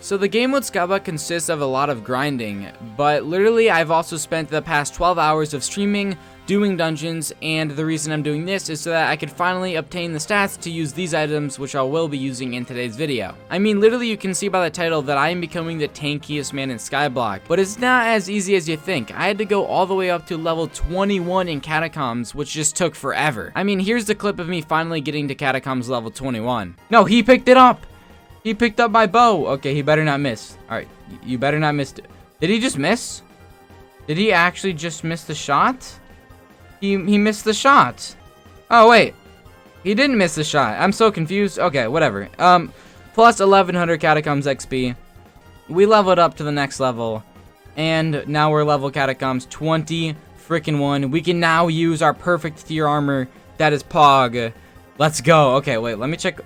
So the game mode Skyblock consists of a lot of grinding, but literally I've also spent the past 12 hours of streaming, doing dungeons, and the reason I'm doing this is so that I could finally obtain the stats to use these items, which I will be using in today's video. I mean, literally you can see by the title that I am becoming the tankiest man in Skyblock, but it's not as easy as you think. I had to go all the way up to level 21 in Catacombs, which just took forever. I mean, here's the clip of me finally getting to Catacombs level 21. No, he picked it up! He picked up my bow! Okay, he better not miss. Alright, you better not miss. Did he just miss? Did he actually just miss the shot? He missed the shot. Oh, wait. He didn't miss the shot. I'm so confused. Okay, whatever. Plus 1100 Catacombs XP. We leveled up to the next level. And now we're level Catacombs 20 freaking 1. We can now use our perfect tier armor. That is Pog. Let's go. Okay, wait. Let me check.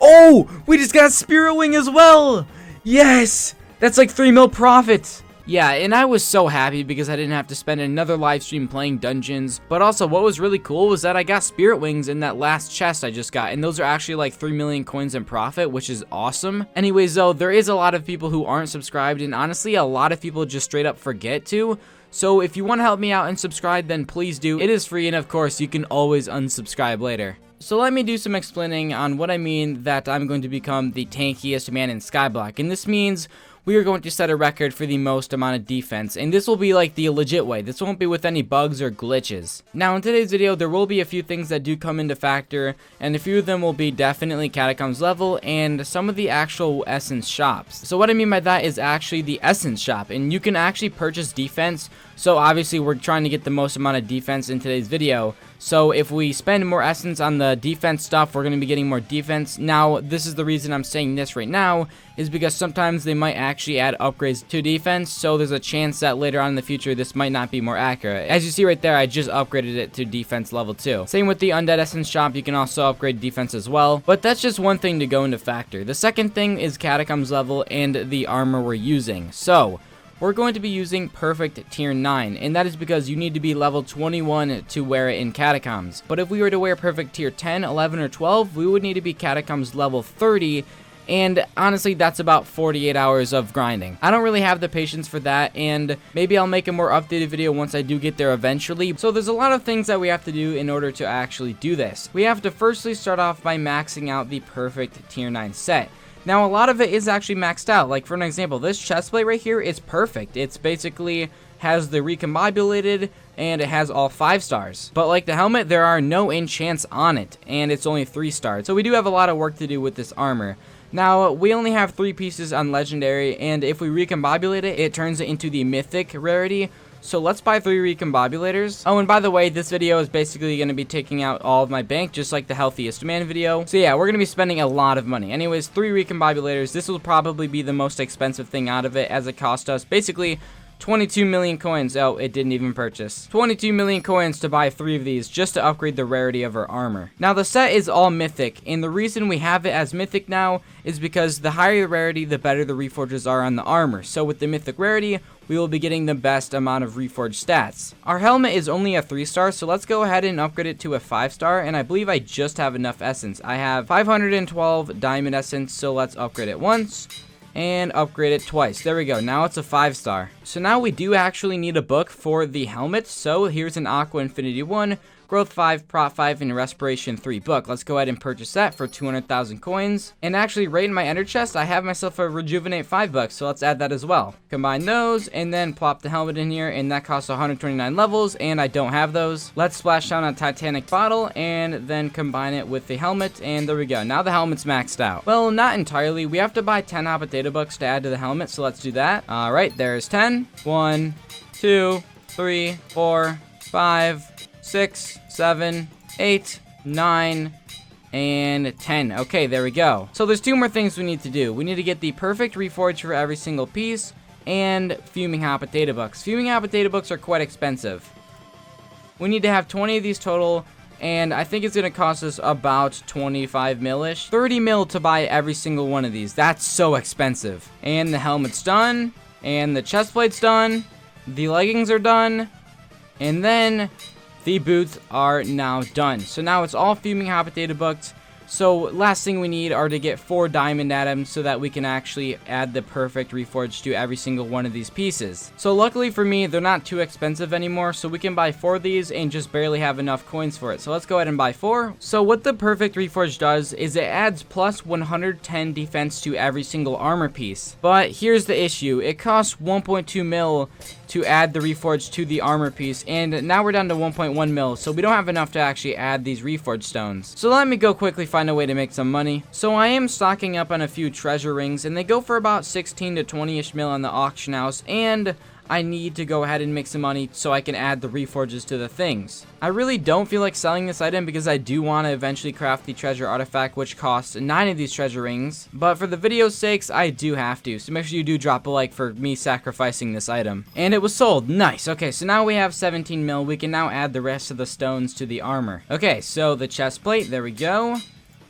Oh! We just got Spirit Wing as well! Yes! That's like 3 mil profit. Yeah, and I was so happy because I didn't have to spend another live stream playing dungeons. But also, what was really cool was that I got Spirit Wings in that last chest I just got. And those are actually like 3 million coins in profit, which is awesome. Anyways, though, there is a lot of people who aren't subscribed. And honestly, a lot of people just straight up forget to. So if you want to help me out and subscribe, then please do. It is free, and of course, you can always unsubscribe later. So let me do some explaining on what I mean that I'm going to become the tankiest man in Skyblock. And this means we are going to set a record for the most amount of defense, and this will be like the legit way. This won't be with any bugs or glitches. Now in today's video, there will be a few things that do come into factor, and a few of them will be definitely Catacombs level and some of the actual essence shops. So what I mean by that is actually the essence shop, and you can actually purchase defense. So obviously we're trying to get the most amount of defense in today's video. So if we spend more essence on the defense stuff, we're going to be getting more defense. Now, this is the reason I'm saying this right now, is because sometimes they might actually add upgrades to defense. So there's a chance that later on in the future, this might not be more accurate. As you see right there, I just upgraded it to defense level 2. Same with the Undead Essence shop, you can also upgrade defense as well. But that's just one thing to go into factor. The second thing is Catacombs level and the armor we're using. So we're going to be using perfect tier 9, and that is because you need to be level 21 to wear it in Catacombs. But if we were to wear perfect tier 10, 11, or 12, we would need to be Catacombs level 30, and honestly, that's about 48 hours of grinding. I don't really have the patience for that, and maybe I'll make a more updated video once I do get there eventually. So there's a lot of things that we have to do in order to actually do this. We have to firstly start off by maxing out the perfect tier 9 set. Now, a lot of it is actually maxed out. Like, for an example, this chestplate right here is perfect. It's basically has the recombobulated, and it has all 5 stars. But like the helmet, there are no enchants on it, and it's only 3 stars. So we do have a lot of work to do with this armor. Now, we only have 3 pieces on Legendary, and if we recombobulate it, it turns it into the Mythic rarity. So let's buy 3 recombobulators. Oh, and by the way, this video is basically going to be taking out all of my bank, just like the Healthiest Man video. So yeah, we're going to be spending a lot of money. Anyways, 3 recombobulators. This will probably be the most expensive thing out of it, as it cost us basically 22 million coins. Oh, it didn't even purchase. 22 million coins to buy 3 of these just to upgrade the rarity of our armor. Now, the set is all mythic, and the reason we have it as mythic now is because the higher the rarity, the better the reforges are on the armor. So with the mythic rarity, we will be getting the best amount of reforged stats. Our helmet is only a 3-star, so let's go ahead and upgrade it to a 5-star, and I believe I just have enough essence. I have 512 diamond essence, so let's upgrade it once and upgrade it twice. There we go. Now it's a 5-star. So now we do actually need a book for the helmet. So here's an Aqua Infinity 1, Growth 5, Prot 5, and Respiration 3 book. Let's go ahead and purchase that for 200,000 coins. And actually, right in my ender chest, I have myself a Rejuvenate 5 bucks, so let's add that as well. Combine those, and then plop the helmet in here, and that costs 129 levels, and I don't have those. Let's splash down a Titanic bottle, and then combine it with the helmet, and there we go. Now the helmet's maxed out. Well, not entirely. We have to buy 10 hot potato bucks to add to the helmet, so let's do that. Alright, there's 10. 1, 2, 3, 4, 5, 6, 7, 8, 9, and 10. Okay, there we go. So there's 2 more things we need to do. We need to get the perfect reforge for every single piece, and fuming hot potato books. Fuming hot potato books are quite expensive. We need to have 20 of these total, and I think it's going to cost us about 25 mil-ish. 30 mil to buy every single one of these. That's so expensive. And the helmet's done, and the chest plate's done, the leggings are done, and then the boots are now done. So now it's all fuming hot potato books. So last thing we need are to get 4 diamond atoms so that we can actually add the perfect reforged to every single one of these pieces. So luckily for me, they're not too expensive anymore, so we can buy 4 of these and just barely have enough coins for it. So let's go ahead and buy 4. So what the perfect reforged does is it adds plus 110 defense to every single armor piece. But here's the issue. It costs 1.2 mil to add the reforged to the armor piece, and now we're down to 1.1 mil, so we don't have enough to actually add these reforged stones. So let me go quickly find a way to make some money. So I am stocking up on a few treasure rings, and they go for about 16 to 20-ish mil on the auction house, and I need to go ahead and make some money so I can add the reforges to the things. I really don't feel like selling this item because I do want to eventually craft the treasure artifact, which costs 9 of these treasure rings, but for the video's sakes, I do have to, so make sure you do drop a like for me sacrificing this item. And it was sold. Nice. Okay, so now we have 17 mil. We can now add the rest of the stones to the armor. Okay, so the chest plate, there we go.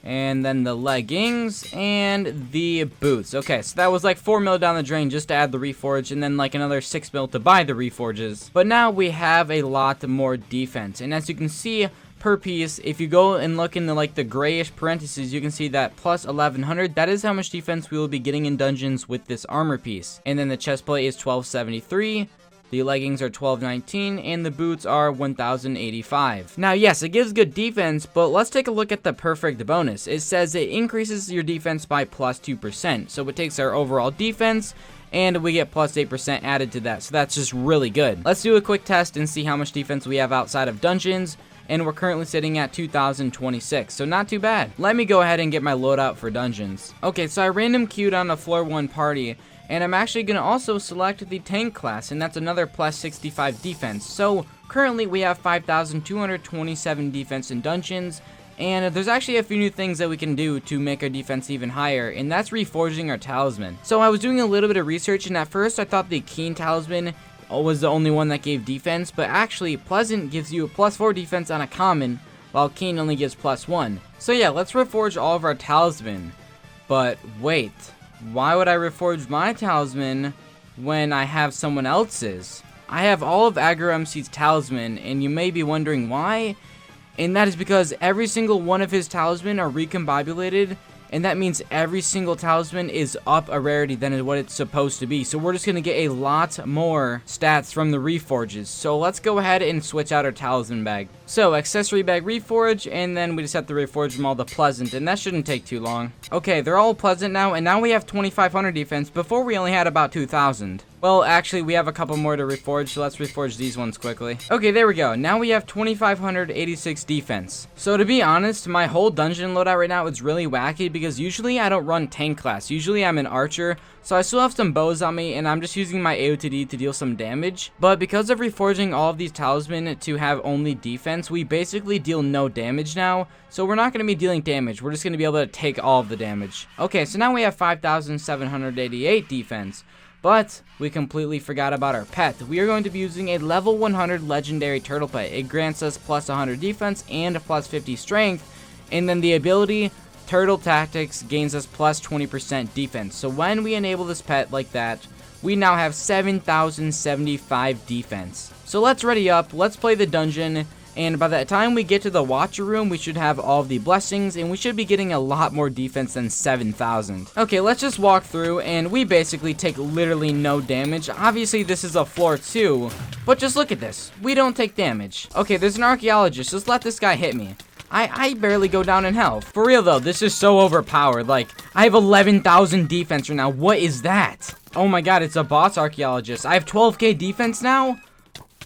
And then the leggings and the boots. Okay, so that was like 4 mil down the drain just to add the reforge, and then like another 6 mil to buy the reforges. But now we have a lot more defense, and as you can see per piece, if you go and look in the like the grayish parentheses, you can see that plus 1100. That is how much defense we will be getting in dungeons with this armor piece. And then the chest plate is 1273. The leggings are 1219, and the boots are 1085. Now, yes, it gives good defense, but let's take a look at the perfect bonus. It says it increases your defense by plus 2%. So it takes our overall defense, and we get plus 8% added to that. So that's just really good. Let's do a quick test and see how much defense we have outside of dungeons. And we're currently sitting at 2026, so not too bad. Let me go ahead and get my loadout for dungeons. Okay, so I random queued on a floor 1 party, and I'm actually going to also select the tank class, and that's another plus 65 defense. So currently we have 5,227 defense in dungeons, and there's actually a few new things that we can do to make our defense even higher, and that's reforging our talisman. So I was doing a little bit of research, and at first I thought the Keen talisman was the only one that gave defense, but actually Pleasant gives you a plus 4 defense on a common, while Keen only gives plus 1. So yeah, let's reforge all of our talisman. But wait, why would I reforge my talisman when I have someone else's? I have all of Aggro MC's talisman, and you may be wondering why, and that is because every single one of his talisman are recombobulated, and that means every single talisman is up a rarity than what it's supposed to be. So we're just going to get a lot more stats from the reforges. So let's go ahead and switch out our talisman bag. So accessory bag reforge, and then we just have to reforge them all to pleasant, and that shouldn't take too long. Okay, they're all pleasant now, and now we have 2500 defense. Before we only had about 2000. Well, actually, we have a couple more to reforge, so let's reforge these ones quickly. Okay, there we go. Now we have 2586 defense. So to be honest, my whole dungeon loadout right now is really wacky because usually I don't run tank class. Usually I'm an archer, so I still have some bows on me, and I'm just using my AOTD to deal some damage. But because of reforging all of these talisman to have only defense, we basically deal no damage now. So we're not going to be dealing damage. We're just going to be able to take all of the damage. Okay, so now we have 5,788 defense. But we completely forgot about our pet. We are going to be using a level 100 legendary turtle pet. It grants us plus 100 defense and a plus 50 strength. And then the ability Turtle Tactics gains us plus 20% defense. So when we enable this pet like that, we now have 7,075 defense. So let's ready up. Let's play the dungeon. And by the time we get to the Watcher Room, we should have all of the blessings, and we should be getting a lot more defense than 7,000. Okay, let's just walk through, and we basically take literally no damage. Obviously, this is a floor 2, but just look at this. We don't take damage. Okay, there's an archaeologist. Just let this guy hit me. I barely go down in health. For real, though, this is so overpowered. Like, I have 11,000 defense right now. What is that? Oh my god, it's a boss archaeologist. I have 12k defense now?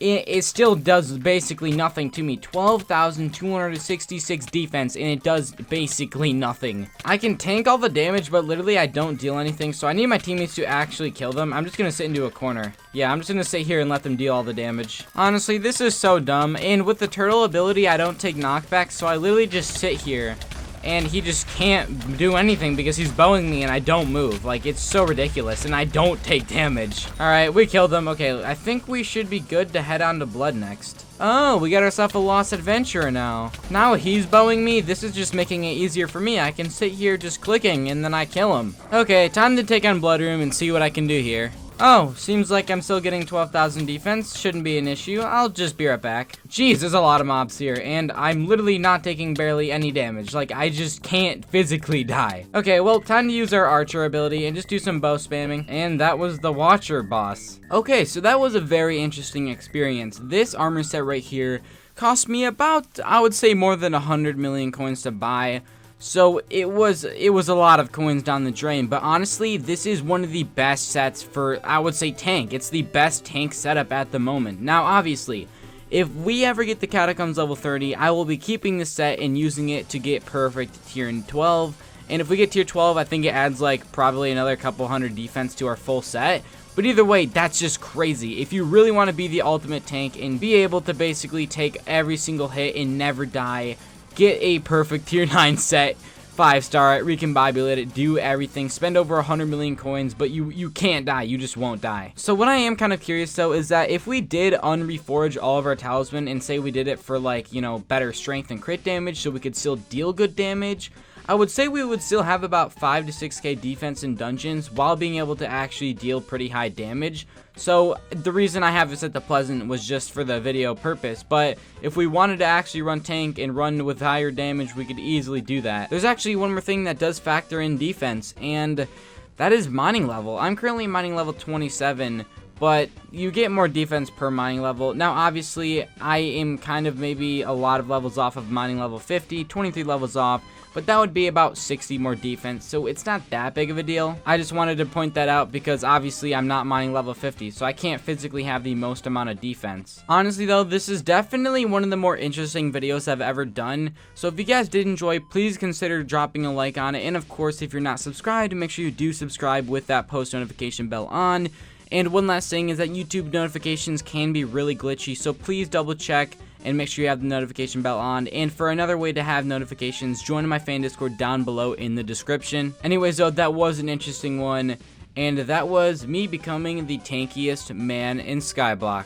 It still does basically nothing to me. 12,266 defense, and it does basically nothing. I can tank all the damage, but literally I don't deal anything, so I need my teammates to actually kill them. I'm just gonna sit into a corner. Yeah, I'm just gonna sit here and let them deal all the damage. Honestly, this is so dumb, and with the turtle ability, I don't take knockback, so I literally just sit here. And he just can't do anything because he's bowing me and I don't move. Like, it's so ridiculous, and I don't take damage. Alright, we killed him. Okay, I think we should be good to head on to Blood next. Oh, we got ourselves a lost adventurer now. Now he's bowing me. This is just making it easier for me. I can sit here just clicking and then I kill him. Okay, time to take on Blood Room and see what I can do here. Oh, seems like I'm still getting 12,000 defense. Shouldn't be an issue. I'll just be right back. Jeez, there's a lot of mobs here, and I'm literally not taking barely any damage. Like, I just can't physically die. Okay, well, time to use our archer ability and just do some bow spamming. And that was the Watcher boss. Okay, so that was a very interesting experience. This armor set right here cost me about, I would say, more than 100 million coins to buy. So it was a lot of coins down the drain, but honestly, this is one of the best sets for, I would say, tank. It's the best tank setup at the moment. Now, obviously, if we ever get the Catacombs level 30, I will be keeping this set and using it to get perfect tier 12. And if we get tier 12, I think it adds like probably another couple hundred defense to our full set. But either way, that's just crazy. If you really want to be the ultimate tank and be able to basically take every single hit and never die, get a perfect tier 9 set, 5-star, recombobulate it, do everything, spend over 100 million coins, but you can't die, you just won't die. So what I am kind of curious though is that if we did unreforge all of our talisman and say we did it for like, you know, better strength and crit damage so we could still deal good damage, I would say we would still have about 5 to 6k defense in dungeons while being able to actually deal pretty high damage. So the reason I have this at the Pleasant was just for the video purpose, but if we wanted to actually run tank and run with higher damage, we could easily do that. There's actually one more thing that does factor in defense, and that is mining level. I'm currently mining level 27, but you get more defense per mining level. Now, obviously, I am kind of maybe a lot of levels off of mining level 50, 23 levels off, but that would be about 60 more defense, so it's not that big of a deal. I just wanted to point that out because obviously I'm not mining level 50, so I can't physically have the most amount of defense. Honestly though, this is definitely one of the more interesting videos I've ever done, so if you guys did enjoy, please consider dropping a like on it, and of course, if you're not subscribed, make sure you do subscribe with that post notification bell on. And one last thing is that YouTube notifications can be really glitchy, so please double check and make sure you have the notification bell on. And for another way to have notifications, join my fan Discord down below in the description. Anyways though, that was an interesting one, and that was me becoming the tankiest man in Skyblock.